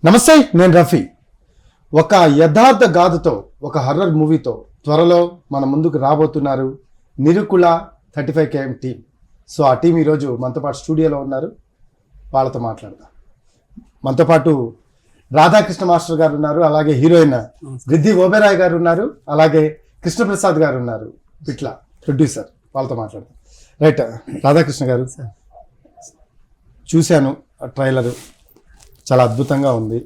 నమస్తే, నేను రఫీ. ఒక యథార్థ గాథతో ఒక హర్రర్ మూవీతో త్వరలో మన ముందుకు రాబోతున్నారు నిరుకుల 35km టీం. సో ఆ టీం ఈరోజు మనతో పాటు స్టూడియోలో ఉన్నారు. వాళ్ళతో మాట్లాడదాం. మనతో పాటు రాధాకృష్ణ మాస్టర్ గారు ఉన్నారు, అలాగే హీరోయిన్ రిద్ధి ఓబెరాయ్ గారు ఉన్నారు, అలాగే కృష్ణప్రసాద్ గారు ఉన్నారు, ఇట్లా ప్రొడ్యూసర్. వాళ్ళతో మాట్లాడదాం. రైట్, రాధాకృష్ణ గారు, చూశాను ట్రైలరు, చాలా అద్భుతంగా ఉంది.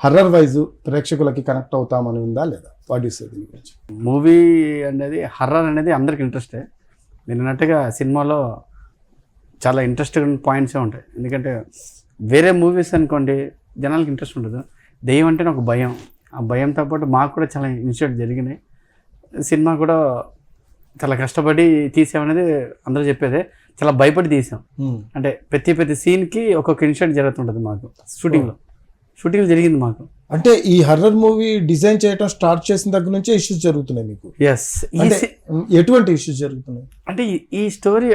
హర్రర్ వైజ్ ప్రేక్షకులకి కనెక్ట్ అవుతామని ఉందా లేదా? వాట్ యు సే దీని గురించి? మూవీ అనేది హర్రర్ అనేది అందరికి ఇంట్రెస్టే. మీరు అన్నట్టుగా సినిమాలో చాలా ఇంట్రెస్టింగ్ పాయింట్సే ఉంటాయి. ఎందుకంటే వేరే మూవీస్ అనుకోండి జనాలకి ఇంట్రెస్ట్ ఉండదు. దెయ్యం అంటేనే ఒక భయం. ఆ భయంతో పాటు మాకు కూడా చాలా ఇన్సిడెంట్ జరిగినాయి. సినిమా కూడా చాలా కష్టపడి తీసామనేది అందరూ చెప్పేదే. చాలా భయపడి తీసాం. అంటే ప్రతి సీన్కి ఒక్కొక్క ఇన్సిడెంట్ జరుగుతుంటుంది మాకు. షూటింగ్ జరిగింది మాకు. అంటే ఈ హర్రర్ మూవీ డిజైన్ చేయడం స్టార్ట్ చేసిన దగ్గర నుంచే ఇష్యూస్ జరుగుతున్నాయి మీకు? ఎస్. ఎటువంటి ఇష్యూస్ జరుగుతున్నాయి అంటే ఈ స్టోరీ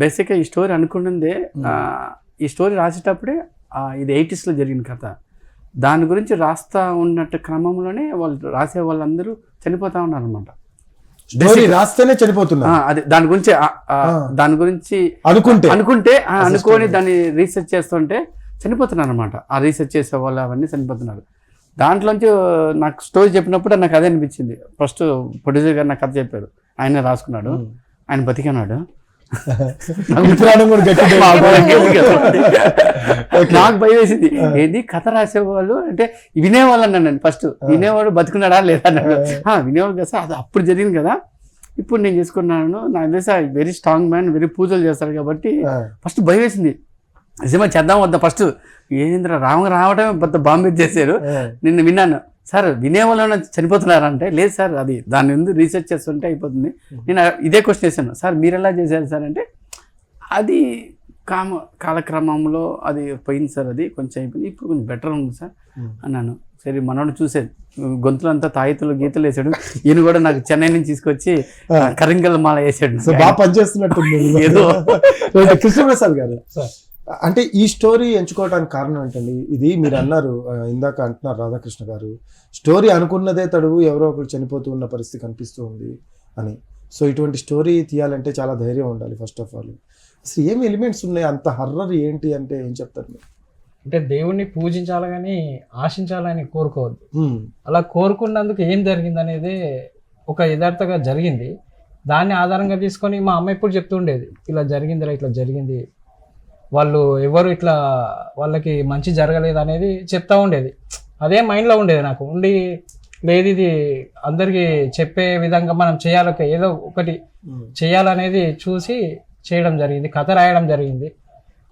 బేసిక్గా ఈ స్టోరీ అనుకున్నదే, ఈ స్టోరీ రాసేటప్పుడే ఇది 80s జరిగిన కథ. దాని గురించి రాస్తా ఉన్నట్టు క్రమంలోనే వాళ్ళు రాసే వాళ్ళందరూ చనిపోతా ఉన్నారు అనమాట. స్టోరీ రాస్తేనే చనిపోతున్నా. అదే దాని గురించి అనుకొని దాన్ని రీసెర్చ్ చేస్తుంటే చనిపోతున్నారు అనమాట. ఆ రీసెర్చ్ చేసే వాళ్ళు అవన్నీ చనిపోతున్నారు. దాంట్లోంచి నాకు స్టోరీ చెప్పినప్పుడు నాకు అదే అనిపించింది. ఫస్ట్ ప్రొడ్యూసర్ గారు నాకు కథ చెప్పారు, ఆయన రాసుకున్నాడు, ఆయన బతికన్నాడు. నాకు భయం వేసింది. ఏంది కథ రాసేవాళ్ళు అంటే వినేవాళ్ళు అన్నాను నేను. ఫస్ట్ వినేవాడు బతుకున్నాడా లేదా అన్నాడు. వినేవాళ్ళు కదా, అది అప్పుడు జరిగింది కదా, ఇప్పుడు నేను చేసుకున్నాను. నాకు తెలిసి వెరీ స్ట్రాంగ్ మ్యాన్, వెరీ పూజలు చేస్తాడు కాబట్టి ఫస్ట్ భయం వేసింది. నిజమే చేద్దాం వద్దా. ఫస్ట్ ఏంద్ర రావడమే పెద్ద బాంబే చేశారు. నిన్ను విన్నాను, సార్ వినేవాళ్ళు చనిపోతున్నారంటే లేదు సార్, అది దాని ముందు రీసెర్చ్ చేస్తుంటే అయిపోతుంది. నేను ఇదే క్వశ్చన్ చేశాను, సార్ మీరు ఎలా చేశారు సార్ అంటే అది కాలక్రమంలో అది పోయింది సార్, అది కొంచెం అయిపోయింది, ఇప్పుడు కొంచెం బెటర్ ఉంది సార్ అన్నాను. సరే మనోడు చూసేది గొంతులు అంతా తాయితులు గీతలు వేసాడు. ఈయన కూడా నాకు చెన్నై నుంచి తీసుకొచ్చి కరింగల్ మాల వేసాడు. బాగా పనిచేస్తున్నట్టు ఏదో. కృష్ణప్రసాద్ గారు, అంటే ఈ స్టోరీ ఎంచుకోవడానికి కారణం ఏంటండి? ఇది మీరు అన్నారు ఇందాక అంటున్నారు రాధాకృష్ణ గారు, స్టోరీ అనుకున్నదే తడువు, ఎవరో ఒకరు చనిపోతూ ఉన్న పరిస్థితి కనిపిస్తూ ఉంది అని. సో ఇటువంటి స్టోరీ తీయాలంటే చాలా ధైర్యం ఉండాలి ఫస్ట్ ఆఫ్ ఆల్. అసలు ఏం ఎలిమెంట్స్ ఉన్నాయి అంత హర్రర్ ఏంటి అంటే ఏం చెప్తారు మీరు? అంటే దేవుణ్ణి పూజించాలి కానీ ఆశించాలని కోరుకోవద్దు. అలా కోరుకున్నందుకు ఏం జరిగింది అనేది ఒక యథార్థంగా జరిగింది. దాన్ని ఆధారంగా తీసుకొని మా అమ్మ ఎప్పుడు చెప్తూ ఉండేది, ఇలా జరిగిందిరా, ఇట్లా జరిగింది, వాళ్ళు ఎవరు ఇట్లా వాళ్ళకి మంచి జరగలేదు అనేది చెప్తా ఉండేది. అదే మైండ్లో ఉండేది నాకు. ఉండి లేదు ఇది అందరికీ చెప్పే విధంగా మనం చేయాలి, ఏదో ఒకటి చేయాలనేది చూసి చేయడం జరిగింది. కథ రాయడం జరిగింది.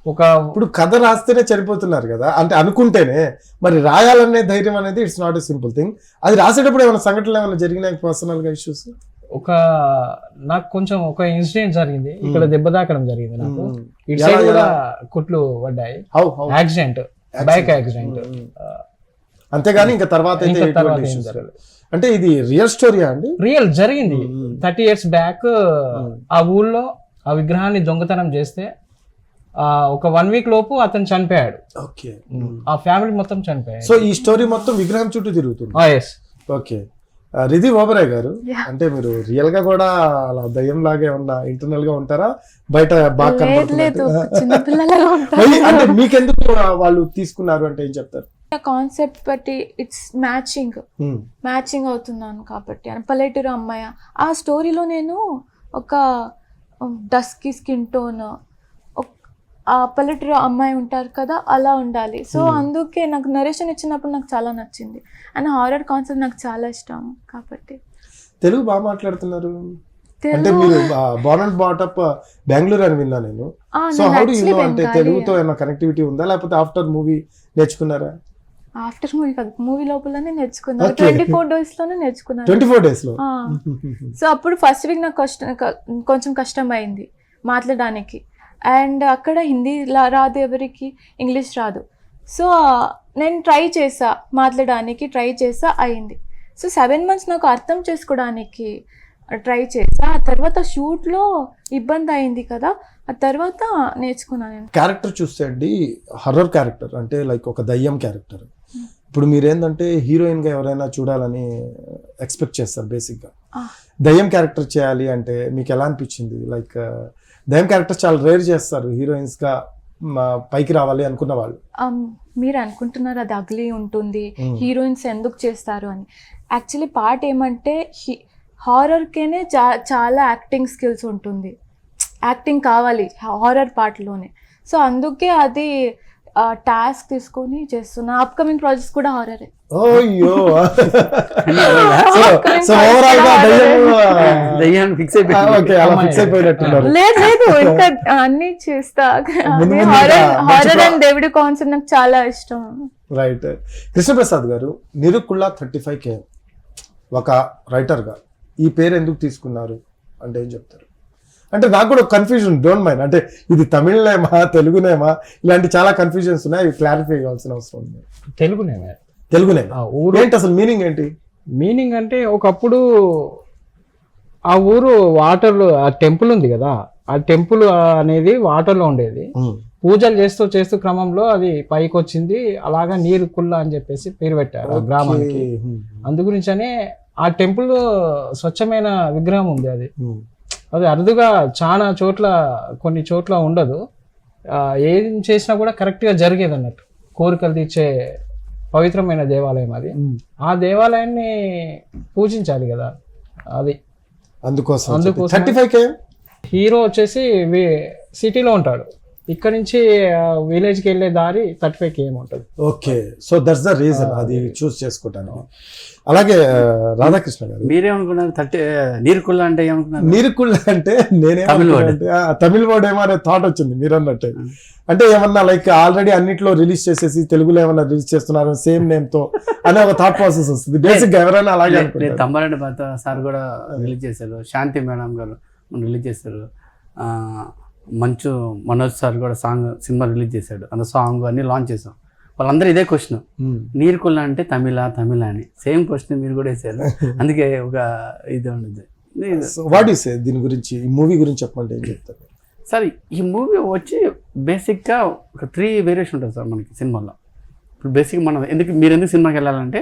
ఇప్పుడు కథ రాస్తేనే చనిపోతున్నారు కదా, అంటే అనుకుంటేనే, మరి రాయాలనే ధైర్యం అనేది it's not a simple thing. అది రాసేటప్పుడు ఏమైనా సంఘటనలు ఏమైనా జరిగినాయి పర్సనల్గా ఇష్యూస్? నాకు కొంచెం ఒక ఇన్సిడెంట్ జరిగింది. ఇక్కడ దెబ్బ తాకడం జరిగింది నాకు. ఇటు సైడ్ కూడా కుట్లు పడ్డాయి. Accident, bike accident. అంతేగాని ఇంకా తర్వాత అంటే ఇది రియల్ స్టోరీయా అండి? రియల్ జరిగింది. 30 years బ్యాక్ ఆ ఊళ్ళో ఆ విగ్రహాన్ని దొంగతనం చేస్తే ఒక 1 week లోపు అతను చనిపోయాడు. ఆ ఫ్యామిలీ మొత్తం చనిపోయాడు. సో ఈ స్టోరీ మొత్తం విగ్రహం చుట్టూ తిరుగుతుంది. ఓకే, రిధి ఓబెరాయ్ గారు, అంటే మీరు రియల్ గా కూడా అలా దయ్యం లాగే ఏమన్నా ఇంటర్నల్ గా ఉంటారా, బయట బాగా అంటే మీకెందుకు వాళ్ళు తీసుకున్నారు అంటే ఏం చెప్తారు? కాన్సెప్ట్ బట్టి ఇట్స్ మ్యాచింగ్ అవుతున్నాను కాబట్టి పల్లెటూరు అమ్మాయి. ఆ స్టోరీలో నేను ఒక డస్కీ స్కిన్ టోన్, ఆ పల్లెటూరు అమ్మాయి ఉంటారు కదా, అలా ఉండాలి. సో అందుకే నాకు నరేషన్ ఇచ్చినప్పుడు నాకు చాలా నచ్చింది. అండ్ హారర్ కాన్సెప్ట్ నాకు చాలా ఇష్టం కాబట్టి. తెలుగు బాగా మాట్లాడుతున్నారు అంటే మీరు బోర్న్ అండ్ బాటప్ బెంగళూరు అని విన్నా నేను. So how do you know, అంటే తెలుగుతో ఏమైనా కనెక్టివిటీ ఉందా, లేకపోతే ఆఫ్టర్ మూవీ నేర్చుకున్నారా? ఆఫ్టర్ మూవీ కాదు, మూవీ లోపలనే నేర్చుకున్నాను. 24 days లోనే నేర్చుకున్నాను. 24 days లో. సో అప్పుడు ఫస్ట్ వీక్ నాకు కొంచెం కష్టం అయింది మాట్లాడడానికి. అండ్ అక్కడ హిందీ రాదు ఎవరికి, ఇంగ్లీష్ రాదు. సో నేను మాట్లాడడానికి ట్రై చేసా, అయింది. సో 7 months నాకు అర్థం చేసుకోవడానికి ట్రై చేసా. ఆ తర్వాత షూట్లో ఇబ్బంది అయింది కదా, ఆ తర్వాత నేర్చుకున్నాను. క్యారెక్టర్ చూస్తే అండి, హర్రర్ క్యారెక్టర్ అంటే లైక్ ఒక దయ్యం క్యారెక్టర్, ఇప్పుడు మీరేంటంటే హీరోయిన్గా ఎవరైనా చూడాలని ఎక్స్పెక్ట్ చేస్తారు బేసిక్గా. Ah. దయ్యం క్యారెక్టర్ చేయాలి అంటే మీకు ఎలా అనిపించింది? లైక్ దయ్యం క్యారెక్టర్ చాలా రేర్ చేస్తారు హీరోయిన్స్గా పైకి రావాలి అనుకున్న వాళ్ళు. మీరు అనుకుంటున్నారు అది అగ్లీ ఉంటుంది, హీరోయిన్స్ ఎందుకు చేస్తారు అని. యాక్చువల్లీ పార్ట్ ఏమంటే హారర్కేనే చాలా యాక్టింగ్ స్కిల్స్ ఉంటుంది, యాక్టింగ్ కావాలి హారర్ పార్ట్లోనే. సో అందుకే అది టాస్క్ తీసుకొని చేస్తున్నా. అప్కమింగ్ ప్రాజెక్ట్స్ కూడా హారరే. ఓయ్యో సో ఓవరాల్ గా దయ్యాన్ని ఫిక్స్ ఓకే అలా ఫిక్స్ అయిపోయినట్టున్నారు. లేదు ఇంకా అన్ని చేస్తా. హారర్ అండ్ దేవుడి కాన్సెప్ట్ నాకు చాలా ఇష్టం. రైట్. కృష్ణప్రసాద్ గారు, నిరుకుళ్ళ 35K ఒక రైటర్గా ఈ పేరు ఎందుకు తీసుకున్నారు అంటే ఏం చెప్తారు? అంటే నాకు కూడా కన్ఫ్యూజన్, డోంట్ మైండ్, అంటే ఇది తమిళనేమా తెలుగునేమా ఇలాంటి చాలా కన్ఫ్యూజన్స్ ఉన్నాయి, అవి క్లారిఫై కావాల్సిన అవసరం ఉంది. తెలుగునే ఏంటి అసలు మీనింగ్ ఏంటి? మీనింగ్ అంటే ఒకప్పుడు ఆ ఊరు వాటర్లో, ఆ టెంపుల్ ఉంది కదా, ఆ టెంపుల్ అనేది వాటర్లో ఉండేది. పూజలు చేస్తూ క్రమంలో అది పైకి వచ్చింది, అలాగా నీరు కుల్ల అని చెప్పేసి పేరు పెట్టారు ఆ గ్రామానికి. అందు గురించనే ఆ టెంపుల్ స్వచ్ఛమైన విగ్రహం ఉంది. అది అరుదుగా చాలా చోట్ల, కొన్ని చోట్ల ఉండదు. ఏం చేసినా కూడా కరెక్ట్గా జరిగేది అన్నట్టు. కోరికలు తీర్చే పవిత్రమైన దేవాలయం అది. ఆ దేవాలయాన్ని పూజించాలి కదా, అది అందుకోసం 35K. హీరో వచ్చేసి సిటీలో ఉంటాడు, ఇక్కడ నుంచి విలేజ్కి వెళ్ళే దారి 35K ఉంటుంది. Okay, so that's the reason అది చూస్ చేసుకోవటానికి. అలాగే రాధాకృష్ణ గారు, మీరేమనుకున్నారు? నీరుకుళ్ళ అంటే ఏమనుకున్నారు? నీరుకుళ్ళ అంటే నేనేమంటే తమిళ వర్డ్ ఏమో అనే థాట్ వచ్చింది మీరు అన్నట్టే. అంటే ఏమన్నా లైక్ ఆల్రెడీ అన్నిట్లో రిలీజ్ చేసేసి తెలుగులో ఏమన్నా రిలీజ్ చేస్తున్నారు సేమ్ నేమ్ తో అనే ఒక థాట్ ప్రాసెస్ వస్తుంది బేసిక్ గా. ఎవరైనా అలాగే అనుకుంటారు. తమ్మారెడ్డి భర్త సార్ కూడా రిలీజ్ చేశారు, శాంతి మేడం గారు రిలీజ్ చేశారు, మంచు మనోజ్ సార్ కూడా సినిమా రిలీజ్ చేశాడు, అంత సాంగ్ అన్ని లాంచ్ చేసాం. వాళ్ళందరూ ఇదే క్వశ్చన్, నీరుకుళ్ళ అంటే తమిళ అని సేమ్ క్వశ్చన్ మీరు కూడా వేసారు. అందుకే ఒక ఇది ఉండదు. వాట్ యు సే దీని గురించి, ఈ మూవీ గురించి చెప్పమంటే ఏం చెప్తారు సార్? ఈ మూవీ వచ్చి బేసిక్గా ఒక 3 వేరియేషన్ ఉంటుంది సార్ మనకి సినిమాలో. ఇప్పుడు బేసిక్ మనం మీరు ఎందుకు సినిమాకి వెళ్ళాలంటే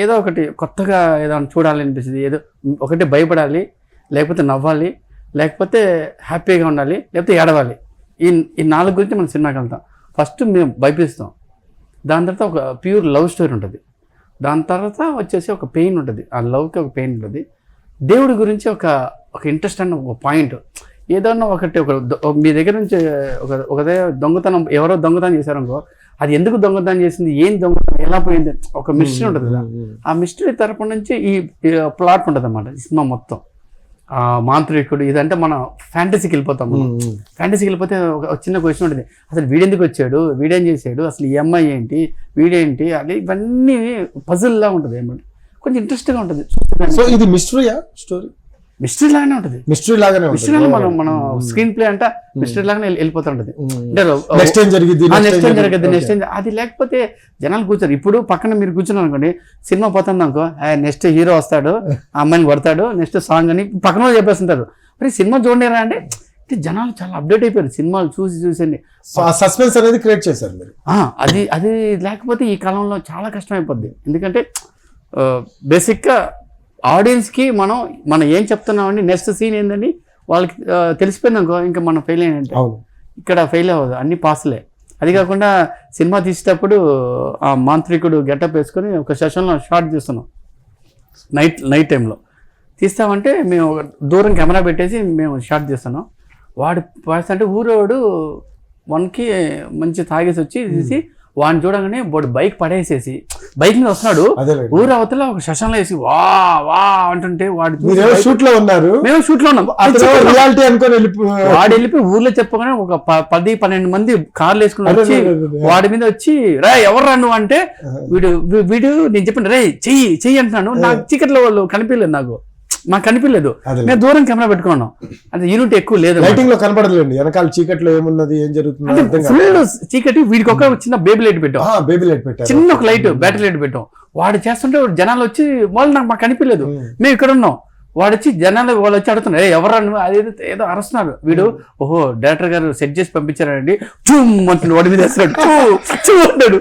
ఏదో ఒకటి కొత్తగా ఏదైనా చూడాలి అనిపిస్తుంది, ఏదో ఒకటి భయపడాలి, లేకపోతే నవ్వాలి, లేకపోతే హ్యాపీగా ఉండాలి, లేకపోతే ఏడవాలి. ఈ 4 గురించి మనం సినిమాకి వెళ్తాం. ఫస్ట్ మేము భయపిస్తాం, దాని తర్వాత ఒక ప్యూర్ లవ్ స్టోరీ ఉంటుంది, దాని తర్వాత వచ్చేసి ఒక పెయిన్ ఉంటుంది, ఆ లవ్కి ఒక పెయిన్ ఉంటుంది, దేవుడి గురించి ఒక ఇంట్రెస్ట్ అన్న ఒక పాయింట్, ఏదన్నా ఒకటి మీ దగ్గర నుంచి ఒకదే దొంగతనం, ఎవరో దొంగతనం చేశారనుకో, అది ఎందుకు దొంగతనం చేసింది, ఏం దొంగతనం, ఎలా పోయింది, ఒక మిస్టరీ ఉంటుంది కదా. ఆ మిస్టరీ తరపు నుంచి ఈ ప్లాట్ ఉంటుంది అన్నమాట ఈ సినిమా మొత్తం. మాంత్రికుడు ఇదంటే మనం ఫ్యాంటసీకి వెళ్ళిపోతాం. ఫ్యాంటసీకి వెళ్ళిపోతే ఒక చిన్న క్వశ్చన్ ఉంటుంది, అసలు వీడెందుకు వచ్చాడు, వీడేం చేశాడు, అసలు ఈ అమ్మాయి ఏంటి, వీడేంటి, అది ఇవన్నీ పజిల్లా ఉంటుంది ఏమంటే, కొంచెం ఇంట్రెస్ట్గా ఉంటుంది. సో ఇది మిస్టరీయా స్టోరీ? మిస్టరీ లాగానే ఉంటుంది, మిస్టరీ లాగానే మనం స్క్రీన్ ప్లే అంటే మిస్టరీ లాగానే వెళ్ళిపోతూ ఉంటుంది. నెక్స్ట్ ఏం జరిగింది అది, లేకపోతే జనాలు కూర్చోరు. ఇప్పుడు పక్కన మీరు కూర్చున్నారు అనుకోండి, సినిమా పోతుంది అనుకో, నెక్స్ట్ హీరో వస్తాడు, ఆ అమ్మాయిని కొడతాడు, నెక్స్ట్ సాంగ్ అని పక్కన చెప్పేస్తుంటారు. మరి సినిమా చూడలేరా అంటే జనాలు చాలా అప్డేట్ అయిపోయారు, సినిమాలు చూసి సస్పెన్స్ అనేది క్రియేట్ చేశారు మీరు. అది లేకపోతే ఈ కాలంలో చాలా కష్టం అయిపోద్ది. ఎందుకంటే బేసిక్గా ఆడియన్స్కి మనం ఏం చెప్తున్నామండి, నెక్స్ట్ సీన్ ఏంటండి వాళ్ళకి తెలిసిపోయిందనుకో, ఇంకా మనం ఫెయిల్ అయినట్టే. ఇక్కడ ఫెయిల్ అవ్వదు, అన్ని పాస్లే. అది కాకుండా సినిమా తీసేటప్పుడు ఆ మాంత్రికుడు గెటప్ వేసుకొని ఒక సెషన్లో షార్ట్ తీస్తున్నాం, నైట్ టైంలో తీస్తామంటే మేము దూరం కెమెరా పెట్టేసి మేము షార్ట్ తీస్తున్నాం. వాడు అంటే ఊరోడు 1కి మంచి తాగేసి వచ్చి తీసి వాడిని చూడగానే వాడు బైక్ పడేసేసి బైక్ మీద వస్తున్నాడు, ఊరు అవతల ఒక సెషన్లో వేసి వా వా అంటుంటే వాడు షూట్ లో ఉన్నారు, మేము షూట్ లో ఉన్నాం, రియాలిటీ అనుకొని వాడు వెళ్ళిపోయి ఊర్లో చెప్పగానే ఒక 10-12 మంది కార్లు వేసుకుని వచ్చి వాడి మీద వచ్చి రా ఎవరు రాను అంటే వీడు నేను చెప్పండి రే చెయ్యి అంటున్నాను. నాకు చీకట్లో వాళ్ళు కనిపించలేదు, మాకు కనిపించలేదు, మేము దూరం కెమెరా పెట్టుకున్నాం. అంటే యూనిట్ ఎక్కువ లేదు, లైటింగ్ లో కనపడలేదు, వెనకాల చీకట్లో ఏమున్నది ఏం జరుగుతుంది ఫుల్ చీకటి. వీడికి ఒక చిన్న బేబీ లైట్ పెట్టాం, చిన్న ఒక లైట్ బ్యాటరీ లైట్ పెట్టాం. వాడు చేస్తుంటే జనాలు వచ్చి వాళ్ళు మాకు కనిపించలేదు, మేము ఇక్కడ ఉన్నాం. వాడు వచ్చి జనాలు వాళ్ళు వచ్చి అడుగుతున్నారు ఎవరు అది ఏదో అరుస్తున్నారు. వీడు ఓహో డైరెక్టర్ గారు సెట్ చేసి పంపించారండి చూమ్ అంటున్నాడు, వాడి మీద వేస్తున్నాడు చూ అంటాడు.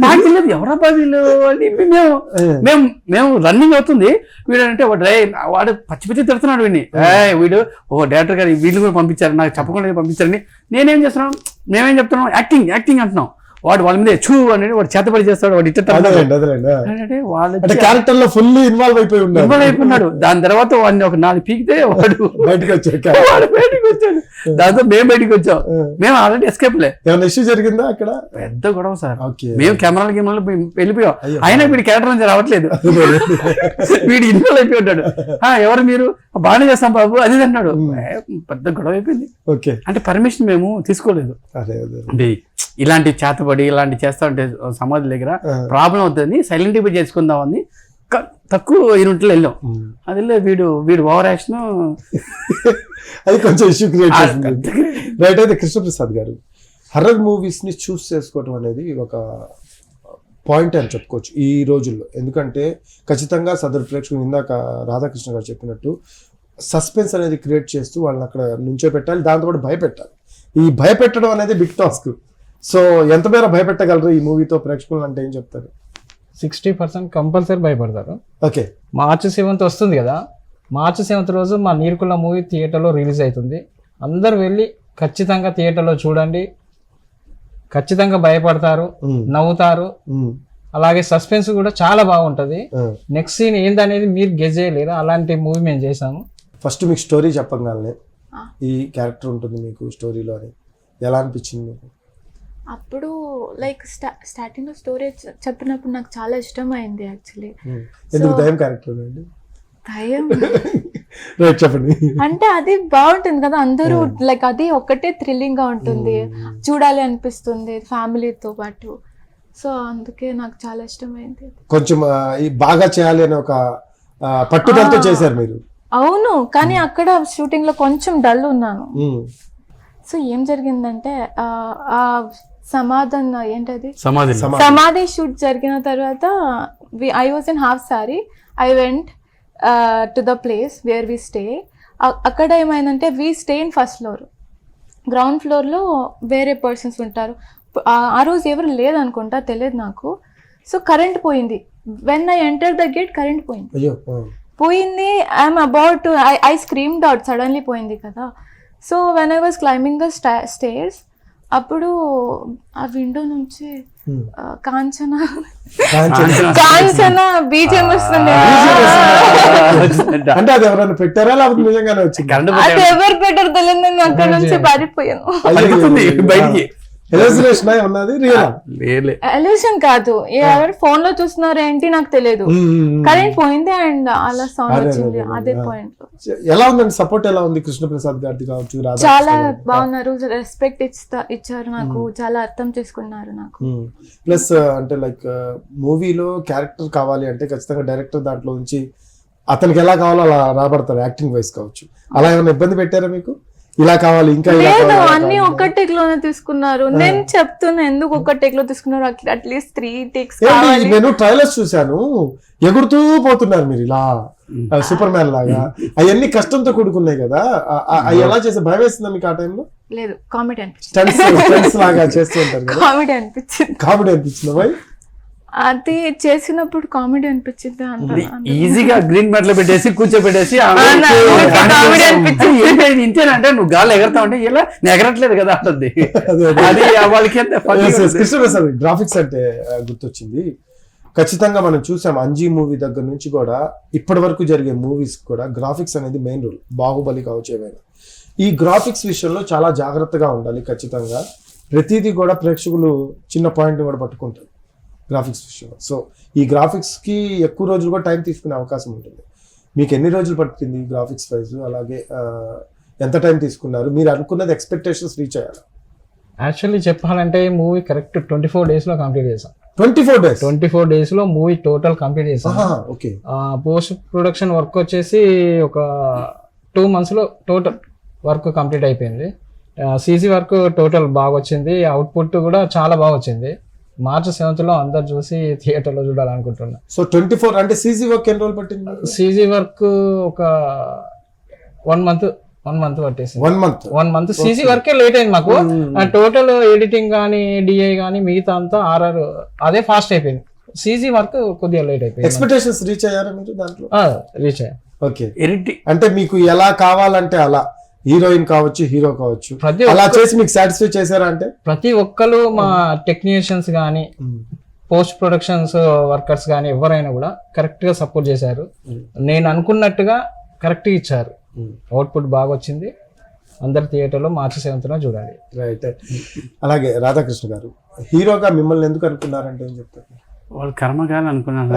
నాకు తెలియదు ఎవరబ్బా వీళ్ళు అని మేము రన్నింగ్ అవుతుంది. వీడు అంటే వాడు పచ్చి పచ్చి తిడుతున్నాడు వీడిని. వీడు ఓహో డైరెక్టర్ గారు వీళ్ళు కూడా పంపించారు, నాకు చెప్పకుండా పంపించారని. నేనేం చేస్తున్నాం, మేమేం చెప్తున్నాం, యాక్టింగ్ అంటున్నాం. వాడు వాళ్ళ మీద చూ అనేది వాడు చేతపడి చేస్తాడు, వాడు అంటే వాళ్ళు క్యారెక్టర్ లో ఫుల్ ఇన్వాల్వ్ అయిపోయినాడు. దాని తర్వాత వాడిని ఒక 4 పీకితే వాడు బయటకు వచ్చాడు. దాంతో మేము బయటకు వచ్చాం. మేము ఆల్రెడీ ఎస్కేప్ లే. ఏమైనా ఇష్యూ జరిగిందా అక్కడ? పెద్ద గొడవ సార్. మేము కెమెరాలు వెళ్ళిపోయాం. అయినా వీడి క్యారెక్టర్ నుంచి రావట్లేదు. వీడు ఇన్వాల్వ్ అయిపోయి ఉంటాడు. ఎవరు మీరు బాగానే చేస్తాం బాబు అది అన్నాడు. పెద్ద గొడవ అయిపోయింది. అంటే పర్మిషన్ మేము తీసుకోలేదు. అంటే ఇలాంటి చేతబడి ఇలాంటి చేస్తా ఉంటే సమాధి దగ్గర ప్రాబ్లం అవుతుంది, సైలెంట్ గా చేసుకుందామని తక్కువ యూనిట్లో వెళ్ళాం. అది వీడు ఓవర్ యాక్షన్ అది కొంచెం ఇష్యూ క్రియేట్ చేసింది. రైట్. అయితే కృష్ణప్రసాద్ గారు హర్రర్ మూవీస్ ని చూస్ చేసుకోవటం అనేది ఒక పాయింట్ అని చెప్పుకోవచ్చు ఈ రోజుల్లో. ఎందుకంటే ఖచ్చితంగా సదరు ప్రేక్షకులు ఇందాక రాధాకృష్ణ గారు చెప్పినట్టు సస్పెన్స్ అనేది క్రియేట్ చేస్తూ వాళ్ళని అక్కడ నుంచో పెట్టాలి, దాంతోపాటు భయపెట్టాలి. ఈ భయపెట్టడం అనేది బిగ్ టాస్క్. సో ఎంత మేర భయపెట్టగలరు ఈ మూవీతో ప్రేక్షకులు అంటే ఏం చెప్తారు? 60% కంపల్సరీ భయపడతారు. ఓకే. మార్చి 7th వస్తుంది కదా, మార్చి 7th రోజు మా నీరుకుల మూవీ థియేటర్లో రిలీజ్ అవుతుంది. అందరు వెళ్ళి ఖచ్చితంగా థియేటర్లో చూడండి. ఖచ్చితంగా భయపడతారు, నవ్వుతారు. అలాగే సస్పెన్స్ కూడా చాలా బాగుంటది. నెక్స్ట్ సీన్ ఏందనేది మీరు గెస్ చేయలేరు, అలాంటి మూవీ మేము చేసాము. ఫస్ట్ మీకు స్టోరీ చెప్పగానే ఈ క్యారెక్టర్ ఉంటుంది మీకు స్టోరీలో అని ఎలా అనిపించింది మీకు? అప్పుడు లైక్ స్టార్టింగ్ లో స్టోరీ చెప్పినప్పుడు నాకు చాలా ఇష్టమైంది యాక్చువల్లీ. ఎందుకు దయ్యం క్యారెక్టర్ అండి? దయ్యం చెప్పండి. అంటే అది బాగుంటుంది కదా, అందరూ లైక్ అది ఒక్కటే థ్రిల్లింగ్ గా ఉంటుంది, చూడాలి అనిపిస్తుంది ఫ్యామిలీతో పాటు. సో అందుకే నాకు చాలా ఇష్టమైంది. కొంచెం బాగా చేయాలి అని ఒక పట్టుదలతో చేశారు మీరు. అవును, కానీ అక్కడ షూటింగ్ లో కొంచెం డల్ ఉన్నాను. సో ఏం జరిగిందంటే ఆ సమాధాన ఏంటది సమాధి షూట్ జరిగిన తర్వాత I was in half sorry. I went to the place where we stay. అక్కడ ఏమైందంటే we stay in first floor, ground floor లో వేరే పర్సన్స్ ఉంటారు. ఆ రోజు ఎవరు లేదనుకుంటా, తెలియదు నాకు. సో కరెంట్ పోయింది. When I enter the gate current పోయింది. I'm about to I screamed out, suddenly పోయింది కదా. So when I was climbing the stairs, అప్పుడు ఆ విండో నుంచి కాంచన బీజం వస్తుంది. అంటే అది ఎవరైనా పెట్టారా లేకపోతే నిజంగానే వచ్చింది? అది ఎవరు పెట్టారు తెలియదు, నేను అక్కడ నుంచి పారిపోయాను. ఎల్యూషన్ కాదు, ఎవరు ఫోన్ లో చూస్తున్నారు ఏంటి నాకు తెలియదు. కరెంట్ పోయింది అండ్ అలా సౌండ్ వచ్చింది. అదే పాయింట్. ఎలా ఉందండి సపోర్ట్? ఎలా ఉంది కృష్ణప్రసాద్ గారిది కావచ్చు? చాలా బాగున్నారు, రెస్పెక్ట్ ఇచ్చారు నాకు, చాలా అర్థం చేసుకున్నారు నాకు. ప్లస్ అంటే లైక్ మూవీలో క్యారెక్టర్ కావాలి అంటే ఖచ్చితంగా డైరెక్టర్ దాంట్లో నుంచి అతనికి ఎలా కావాలో అలా రాబడతారు, యాక్టింగ్ వైస్ కావచ్చు. అలా ఏమైనా ఇబ్బంది పెట్టారా మీకు? ఇలా కావాలి ఇంకా లేదు, అన్ని ఒక్క టేక్ లోనే తీసుకున్నారు. నేను చెప్తున్నా ఎందుకు ఒక్క టేక్ లో తీసుకున్నారు, అట్లీస్ట్ 3 takes. నేను ట్రైలర్స్ చూసాను, ఎగురుతూ పోతున్నారు మీరు ఇలా సూపర్ మ్యాన్ లాగా. అవన్నీ కష్టంతో కూడుకున్నాయి కదా, అవి ఎలా చేసే భయం వేసిందా మీకు ఆ టైంలో? లేదు, కామెడీ అనిపించింది. స్టంట్స్ లాగా చేస్తూ ఉంటారు కదా, కామెడీ అనిపించింది. కామెడీ అనిపించిందా భయ్? అది చేసినప్పుడు కామెడీ అనిపించింది. ఈజీగా గ్రీన్ మ్యాట్ లో పెట్టేసి కూర్చోబెట్టేసి ఇంతేనంటే నువ్వు గాలి ఎగరతావు అంటే ఇలా ఎగరట్లేదు కదా అంటుంది. అది వాళ్ళకి కృష్ణప్రసాద్ గ్రాఫిక్స్ అంటే గుర్తొచ్చింది. ఖచ్చితంగా మనం చూసాం అంజీ మూవీ దగ్గర నుంచి కూడా ఇప్పటి వరకు జరిగే మూవీస్ కూడా గ్రాఫిక్స్ అనేది మెయిన్ రోల్. బాహుబలి కావచ్చు ఏమైనా, ఈ గ్రాఫిక్స్ విషయంలో చాలా జాగ్రత్తగా ఉండాలి. ఖచ్చితంగా ప్రతిదీ కూడా ప్రేక్షకులు చిన్న పాయింట్ కూడా పట్టుకుంటారు గ్రాఫిక్స్ విషయంలో. సో ఈ గ్రాఫిక్స్కి ఎక్కువ రోజులు కూడా టైం తీసుకునే అవకాశం ఉంటుంది. మీకు ఎన్ని రోజులు పడుతుంది గ్రాఫిక్స్ వైజ్? అలాగే ఎంత టైం తీసుకున్నారు? మీరు అనుకున్నది ఎక్స్పెక్టేషన్స్ రీచ్ అయ్యారు? యాక్చువల్లీ చెప్పాలంటే మూవీ కరెక్ట్ 24 days లో కంప్లీట్ చేసాం. 24 days లో మూవీ టోటల్ కంప్లీట్ చేసాం. ఓకే. పోస్ట్ ప్రొడక్షన్ వర్క్ వచ్చేసి ఒక 2 months లో టోటల్ వర్క్ కంప్లీట్ అయిపోయింది. సీసీ వర్క్ టోటల్ బాగా వచ్చింది, అవుట్పుట్ కూడా చాలా బాగా వచ్చింది. మార్చి 7th లో అందరు చూసి థియేటర్లో చూడాలనుకుంటున్నా. సో 24 అంటే సీజీ వర్క్ ఎన్ని రోజులు పట్టింది? సీజీ వర్క్ ఒక 1 మంత్ పట్టేసింది. 1 మంత్ సీజీ వర్కే లేట్ అయింది మాకు. టోటల్ ఎడిటింగ్ కానీ డిఐ కానీ మిగతా అంతా ఆర్ఆర్ అదే ఫాస్ట్ అయిపోయింది. సీజీ వర్క్ కొద్దిగా లేట్ అయిపోయింది. ఎక్స్పెక్టేషన్స్ రీచ్ అయ్యారా మీరు దాంట్లో? రీచ్ అయ్యా. ఓకే, ఎడిటింగ్ అంటే మీకు ఎలా కావాలంటే అలా, హీరోయిన్ కావచ్చు, హీరో కావచ్చు, అలా చేసి మీకు సాటిస్ఫై చేశారా? అంటే ప్రతి ఒక్కరు మా టెక్నీషియన్స్ కానీ పోస్ట్ ప్రొడక్షన్స్ వర్కర్స్ కానీ ఎవరైనా కూడా కరెక్ట్ గా సపోర్ట్ చేశారు. నేను అనుకున్నట్టుగా కరెక్ట్ గా ఇచ్చారు. అవుట్పుట్ బాగా వచ్చింది. అందరు థియేటర్లో మార్చి 7th చూడాలి. రైట్. అలాగే రాధాకృష్ణ గారు, హీరోగా మిమ్మల్ని ఎందుకు అనుకున్నారంటే ఏం చెప్తారు? వాళ్ళు కర్మకాలు అనుకున్నాను.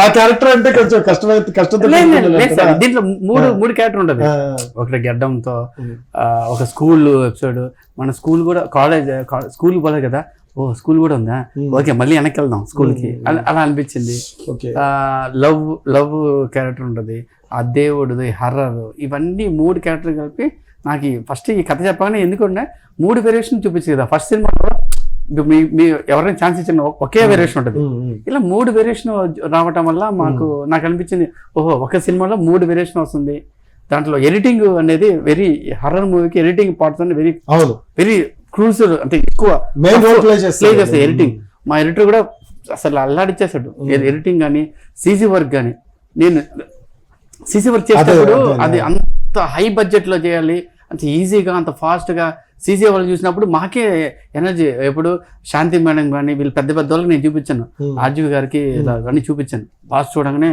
ఆ క్యారెక్టర్ అంటే కొంచెం కష్టంతో దీంట్లో మూడు క్యారెక్టర్ ఉంటది. ఒకటి గడ్డంతో, ఒక స్కూల్ ఎపిసోడ్, మన స్కూల్ కూడా స్కూల్ పోలేదు కదా, ఓ స్కూల్ కూడా ఉందా, ఓకే మళ్ళీ వెనక్కి వెళ్దాం స్కూల్ కి, అలా అనిపించింది. లవ్ క్యారెక్టర్ ఉంటది, ఆ దేవుడిది, హర్రర్, ఇవన్నీ 3 క్యారెక్టర్ కలిపి నాకు ఫస్ట్ ఈ కథ చెప్పగానే ఎందుకంటే 3 వేరియేషన్ చూపించింది కదా. ఫస్ట్ సినిమాలో మీ ఎవరైనా ఛాన్స్ ఇచ్చిన ఒకే వేరియేషన్ ఉంటుంది, ఇలా 3 వేరియేషన్ రావటం వల్ల నాకు అనిపించింది, ఓహో ఒక సినిమాలో 3 వేరియేషన్ వస్తుంది. దాంట్లో ఎడిటింగ్ అనేది వెరీ, హర్రర్ మూవీకి ఎడిటింగ్ పార్ట్స్ అనేది వెరీ క్రూషియల్, అంటే ఎక్కువ ప్లే చేస్తాయి ఎడిటింగ్. మా ఎడిటర్ కూడా అసలు అల్లాడిచ్చేసాడు ఎడిటింగ్ కానీ సీజీ వర్క్ కానీ. నేను సీసీ వర్క్ చేసేటప్పుడు అది అంత హై బడ్జెట్ లో చేయాలి, అంత ఈజీగా అంత ఫాస్ట్ గా సీసీ వాళ్ళు చూసినప్పుడు మాకే ఎనర్జీ. ఎప్పుడు శాంతి మేడం కానీ వీళ్ళు పెద్ద పెద్ద వాళ్ళకి నేను చూపించాను, ఆర్జీవి గారికి ఇలా అన్నీ చూపించాను. బాస్ చూడగానే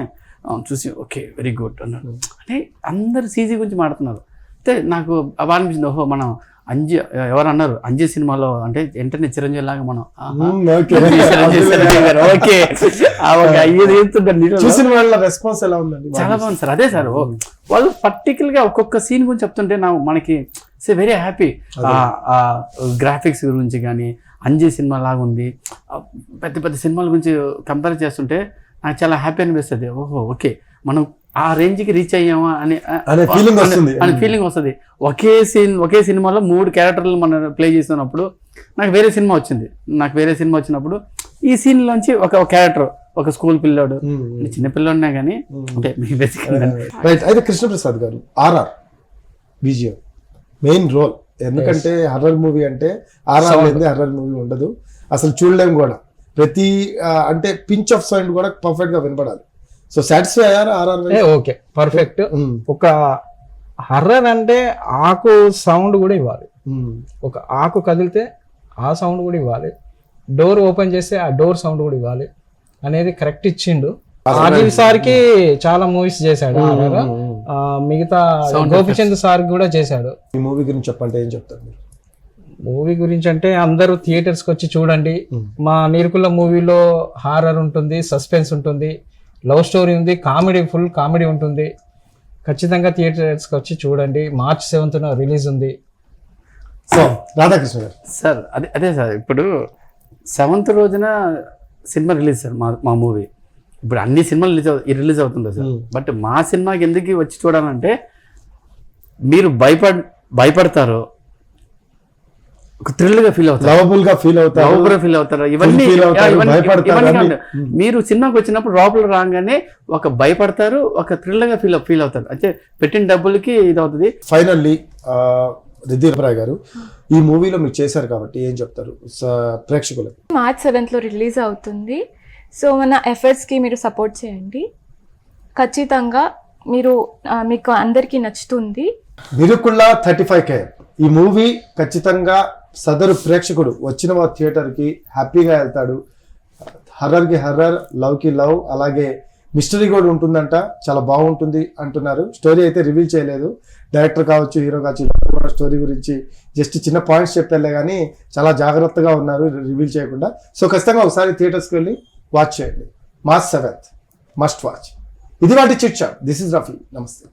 చూసి ఓకే వెరీ గుడ్ అన్నాడు. అంటే అందరు సీసీ గురించి మాట్లాడుతున్నారు. అయితే నాకు బాగా అనిపించింది, ఓహో మనం ఎవరు అన్నారు అంజీ సినిమాలో అంటే వెంటనే చిరంజీవి లాగా మనం రెస్పాన్స్ ఎలా ఉందండి? చాలా బాగుంది సార్. అదే సార్, వాళ్ళు పర్టికులర్ గా ఒక్కొక్క సీన్ గురించి చెప్తుంటే మనకి వెరీ హ్యాపీ. గ్రాఫిక్స్ గురించి కానీ అంజీ సినిమా లాగా ఉంది, పెద్ద పెద్ద సినిమాల గురించి కంపేర్ చేస్తుంటే నాకు చాలా హ్యాపీ అనిపిస్తుంది. ఓహో ఓకే మనం ఆ రేంజ్ కి రీచ్ అయ్యామా అని ఫీలింగ్ వస్తుంది. ఒకే సినిమాలో 3 క్యారెక్టర్లు మనం ప్లే చేస్తున్నప్పుడు నాకు వేరే సినిమా వచ్చినప్పుడు ఈ సీన్ లోంచి ఒక క్యారెక్టర్, ఒక స్కూల్ పిల్లోడు, చిన్న పిల్లోడినా కానీ అంటే రైట్. అయితే కృష్ణప్రసాద్ గారు ఆర్ఆర్ బీజిఎం మెయిన్ రోల్, ఎందుకంటే హర్రర్ మూవీ అంటే ఆర్ఆర్ లేనిదే హర్రర్ మూవీ ఉండదు, అసలు చూడలేము కూడా. ప్రతి అంటే పించ్ ఆఫ్ సౌండ్ కూడా పర్ఫెక్ట్ గా వినపడాలి. సో సాటిస్ఫై అయ్యారా ఆర్ఆర్? Okay perfect. ఒక హర్రర్ అంటే ఆకు సౌండ్ కూడా ఇవ్వాలి, ఒక ఆకు కదిలితే ఆ సౌండ్ కూడా ఇవ్వాలి, డోర్ ఓపెన్ చేస్తే ఆ డోర్ సౌండ్ కూడా ఇవ్వాలి అనేది కరెక్ట్ ఇచ్చిండు. ఆర్జీవి సార్కి చాలా మూవీస్ చేశాడు, మిగతా గోపిచంద్ సార్ కూడా చేశాడు. ఈ మూవీ గురించి చెప్పంటే ఏం చెప్తారు మీరు? మూవీ గురించి అంటే అందరూ థియేటర్స్కి వచ్చి చూడండి. మా నీరుకుల మూవీలో హారర్ ఉంటుంది, సస్పెన్స్ ఉంటుంది, లవ్ స్టోరీ ఉంది, ఫుల్ కామెడీ ఉంటుంది. ఖచ్చితంగా థియేటర్స్కి వచ్చి చూడండి. మార్చి 7th రిలీజ్ ఉంది. సో రాధాకృష్ణ గారు సార్, అదే సార్, ఇప్పుడు 7th రోజున సినిమా రిలీజ్ సార్ మా మూవీ. ఇప్పుడు అన్ని సినిమాలు రిలీజ్ అవుతుంది సార్, బట్ మా సినిమాకి ఎందుకు వచ్చి చూడాలంటే మీరు భయపడతారు, ఒక థ్రిల్ గా ఫీల్ అవుతారు, లవబుల్ గా ఫీల్ అవుతారు, ఇవన్నీ మీరు సినిమాకి వచ్చినప్పుడు లోపల రాగానే ఒక భయపడతారు, ఒక థ్రిల్ గా ఫీల్ అవుతారు. అంటే పెట్టిన డబ్బులకి ఇది అవుతుంది. ఫైనల్లీ రిద్ధిరాయ్ గారు, ఈ మూవీలో మీరు చేశారు కాబట్టి ఏం చెప్తారు ప్రేక్షకులకు? మార్చ్ 7th రిలీజ్ అవుతుంది. సో మన ఎఫర్ట్స్కి మీరు సపోర్ట్ చేయండి. ఖచ్చితంగా మీకు అందరికీ నచ్చుతుంది. నిరుకుళ్ళ 35K ఈ మూవీ ఖచ్చితంగా సదరు ప్రేక్షకుడు వచ్చిన థియేటర్కి హ్యాపీగా వెళ్తాడు. హర్రర్కి హర్రర్, లవ్కి లవ్, అలాగే మిస్టరీ కూడా ఉంటుందంట, చాలా బాగుంటుంది అంటున్నారు. స్టోరీ అయితే రివీల్ చేయలేదు, డైరెక్టర్ కావచ్చు, హీరో కావచ్చు, స్టోరీ గురించి జస్ట్ చిన్న పాయింట్స్ చెప్పారులే కానీ చాలా జాగ్రత్తగా ఉన్నారు రివీల్ చేయకుండా. సో ఖచ్చితంగా ఒకసారి థియేటర్స్కి వెళ్ళి వాచ్ చేయండి. March 7th must watch. ఇది వాటి chit chat. This is Rafi. నమస్తే.